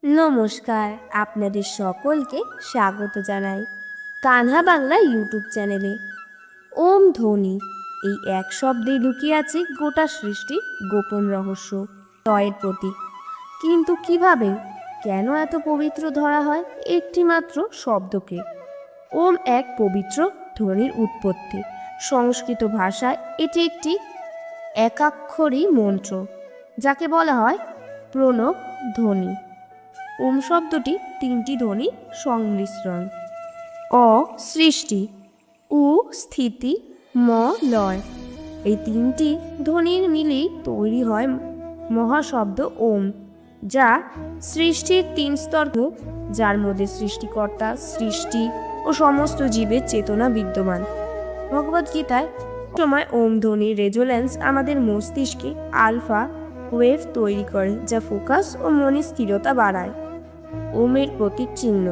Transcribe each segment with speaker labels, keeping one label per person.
Speaker 1: নমস্কার, আপনাদের সকলকে স্বাগত জানাই কানহা বাংলা ইউটিউব চ্যানেলে। ওম ধ্বনি, এই এক শব্দে লুকিয়ে আছে গোটা সৃষ্টির গোপন রহস্য, তয়ের প্রতীক। কিন্তু কিভাবে, কেন এত পবিত্র ধরা হয় একটি মাত্র শব্দকে? ওম এক পবিত্র ধ্বনির উৎপত্তি। সংস্কৃত ভাষায় এটি একটি একাক্ষরী মন্ত্র, যাকে বলা হয় প্রণব ধ্বনি। ওম শব্দটি তিনটি ধ্বনি সংমিশ্রণ। অ সৃষ্টি, উ স্থিতি, ম লয়। এই তিনটি ধ্বনির মিলেই তৈরি হয় মহাশব্দ ওম, যা সৃষ্টির তিন স্তর, যার মধ্যে সৃষ্টিকর্তা, সৃষ্টি ও সমস্ত জীবের চেতনা বিদ্যমান। ভগবদ্গীতায় সময় ওম ধ্বনির রেজোল্যান্স আমাদের মস্তিষ্কে আলফা ওয়েভ তৈরি করে, যা ফোকাস ও মনের স্থিরতা বাড়ায়। ওমের প্রতীক চিহ্ন,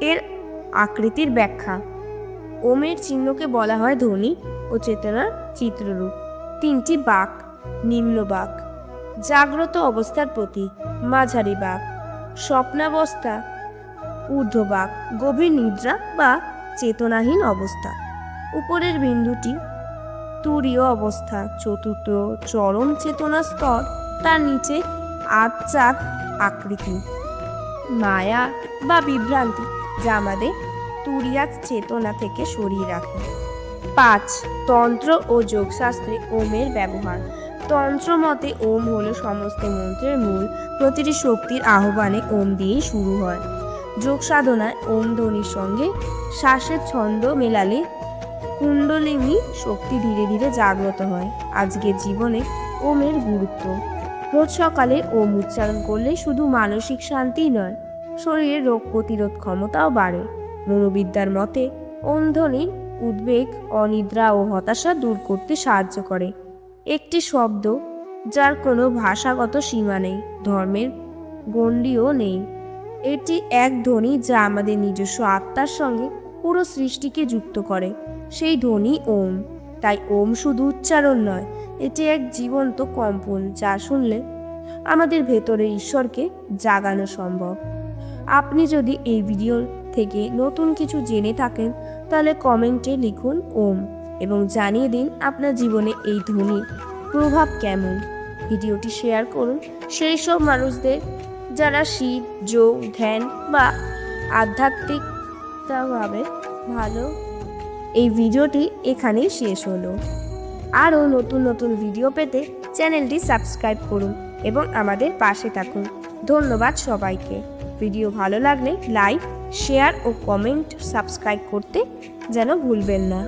Speaker 1: এর আকৃতির ব্যাখ্যা। ওমের চিহ্নকে বলা হয় ধ্বনি ও চেতনার চিত্ররূপ। তিনটি বাক, নিম্ন বাক জাগ্রত অবস্থার প্রতীক, মাঝারি বাক স্বপ্নাবস্থা, ঊর্ধ্ববাক গভীর নিদ্রা বা চেতনাহীন অবস্থা। উপরের বিন্দুটি তুরীয় অবস্থা, চতুর্থ চরম চেতনা স্তর, তার নিচে আচ্ছাদ আকৃতি, মায়া বা বিভ্রান্তি, যা আমাদের তুরিয়া চেতনা থেকে সরিয়ে রাখে। 5. তন্ত্র ও যোগশাস্ত্রে ওমের ব্যবহার। তন্ত্র মতে ওম হলো সমস্ত মন্ত্রের মূল, প্রতিটি শক্তির আহ্বানে ওম দিয়েই শুরু হয়। যোগ সাধনায় ওম ধ্বনির সঙ্গে শ্বাসের ছন্দ মেলালে কুণ্ডলিনী শক্তি ধীরে ধীরে জাগ্রত হয়। আজকের জীবনে ওমের গুরুত্ব। রোজ সকালে ওম উচ্চারণ করলে শুধু মানসিক শান্তিই নয়, শরীরের রোগ প্রতিরোধ ক্ষমতাও বাড়ে। মনোবিদ্যার মতে ওম ধ্বনি উদ্বেগ, অনিদ্রা ও হতাশা দূর করতে সাহায্য করে। একটি শব্দ যার কোনো ভাষাগত সীমা নেই, ধর্মের গণ্ডিও নেই। এটি এক ধ্বনি যা আমাদের নিজস্ব আত্মার সঙ্গে পুরো সৃষ্টিকে যুক্ত করে। সেই ধ্বনি ওম। তাই ওম শুধু উচ্চারণ নয়, এটি এক জীবন্ত কম্পন, যা শুনলে আমাদের ভেতরে ঈশ্বরকে জাগানো সম্ভব। আপনি যদি এই ভিডিও থেকে নতুন কিছু জেনে থাকেন, তাহলে কমেন্টে লিখুন ওম এবং জানিয়ে দিন আপনার জীবনে এই ধ্বনির প্রভাব কেমন। ভিডিওটি শেয়ার করুন সেই সব মানুষদের যারা শিব, যোগ, ধ্যান বা আধ্যাত্মিকভাবে ভালো। এই ভিডিওটি এখানেই শেষ হলো। আরও নতুন নতুন ভিডিও পেতে চ্যানেলটি সাবস্ক্রাইব করুন এবং আমাদের পাশে থাকুন। ধন্যবাদ সবাইকে। ভিডিও ভালো লাগলে লাইক, শেয়ার ও কমেন্ট, সাবস্ক্রাইব করতে যেন ভুলবেন না।